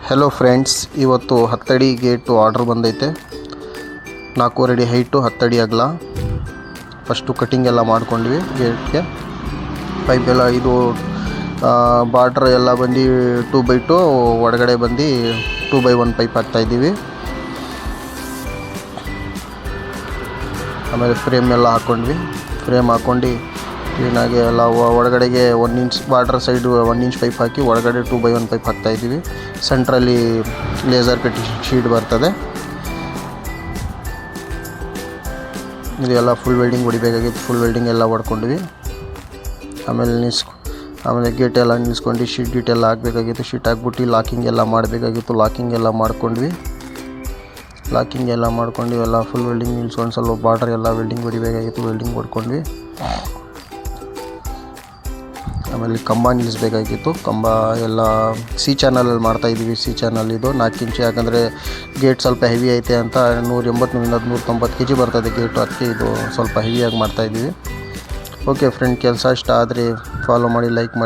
Hello friends, ಇವತ್ತು 10 ಅಡಿ gate order ಬಂದೈತೆ. 4 ಅಡಿ ಹೈಟು, 10 ಅಡಿ ಅಗಲ. ಫಸ್ಟು ಕಟಿಂಗ್ ಎಲ್ಲ ಮಾಡ್ಕೊಂಡ್ವಿ. ಗೇಟ್ಗೆ ಪೈಪ್ ಎಲ್ಲ ಇದು ಬಾರ್ಡ್ರ್ ಎಲ್ಲ ಬಂದು 2x2, ಒಳಗಡೆ ಬಂದು 2x1 ಪೈಪ್ ಹಾಕ್ತಾಯಿದ್ದೀವಿ. ಆಮೇಲೆ ಫ್ರೇಮ್ ಎಲ್ಲ ಹಾಕ್ಕೊಂಡ್ವಿ. ಫ್ರೇಮ್ ಹಾಕ್ಕೊಂಡು ಕ್ಲೀನಾಗಿ ಎಲ್ಲ ಒಳಗಡೆಗೆ 1 inch border side 1 inch pipe ಹಾಕಿ ಒಳಗಡೆ 2x1 ಪೈಪ್ ಹಾಕ್ತಾಯಿದ್ದೀವಿ. ಸೆಂಟ್ರಲ್ಲಿ ಲೇಸರ್ ಕಟಿಂಗ್ ಶೀಟ್ ಬರ್ತದೆ. ಇದೆಲ್ಲ ಫುಲ್ ವೆಲ್ಡಿಂಗ್ ಹೊಡಿಬೇಕಾಗಿತ್ತು. ಫುಲ್ ವೆಲ್ಡಿಂಗ್ ಎಲ್ಲ ಹೊಡ್ಕೊಂಡ್ವಿ. ಆಮೇಲೆ ಗೇಟ್ ಎಲ್ಲ ನಿಲ್ಸ್ಕೊಂಡು ಶೀಟ್ ಗೀಟ್ ಎಲ್ಲ ಹಾಕಬೇಕಾಗಿತ್ತು. ಶೀಟ್ ಹಾಕ್ಬಿಟ್ಟು ಲಾಕಿಂಗ್ ಎಲ್ಲ ಮಾಡಬೇಕಾಗಿತ್ತು. ಲಾಕಿಂಗ್ ಎಲ್ಲ ಮಾಡ್ಕೊಂಡ್ವಿ. ಲಾಕಿಂಗ್ ಎಲ್ಲ ಮಾಡ್ಕೊಂಡು ಎಲ್ಲ ಫುಲ್ ವೆಲ್ಡಿಂಗ್ ನಿಲ್ಸ್ಕೊಂಡು ಸ್ವಲ್ಪ ಬಾರ್ಡರ್ ಎಲ್ಲ ವೆಲ್ಡಿಂಗ್ ಹೊಡಿಬೇಕಾಗಿತ್ತು. ವೆಲ್ಡಿಂಗ್ ಹೊಡ್ಕೊಂಡ್ವಿ. ಆಮೇಲೆ ಕಂಬ ನಿಲ್ಲಿಸ್ಬೇಕಾಗಿತ್ತು. ಕಂಬ ಎಲ್ಲ ಸಿ ಚಾನಲಲ್ಲಿ ಮಾಡ್ತಾಯಿದ್ದೀವಿ. ಸಿ ಚಾನಲ್ ಇದು 4 ಇಂಚ್, ಯಾಕಂದರೆ ಗೇಟ್ ಸ್ವಲ್ಪ ಹೆವಿ ಐತೆ ಅಂತ 180-190 kg ಬರ್ತದೆ ಗೇಟು. ಅದಕ್ಕೆ ಇದು ಸ್ವಲ್ಪ ಹೆವಿಯಾಗಿ ಮಾಡ್ತಾಯಿದ್ದೀವಿ. ಓಕೆ ಫ್ರೆಂಡ್, ಕೆಲಸ ಇಷ್ಟ ಆದರೆ ಫಾಲೋ ಮಾಡಿ, ಲೈಕ್ ಮಾಡಿ.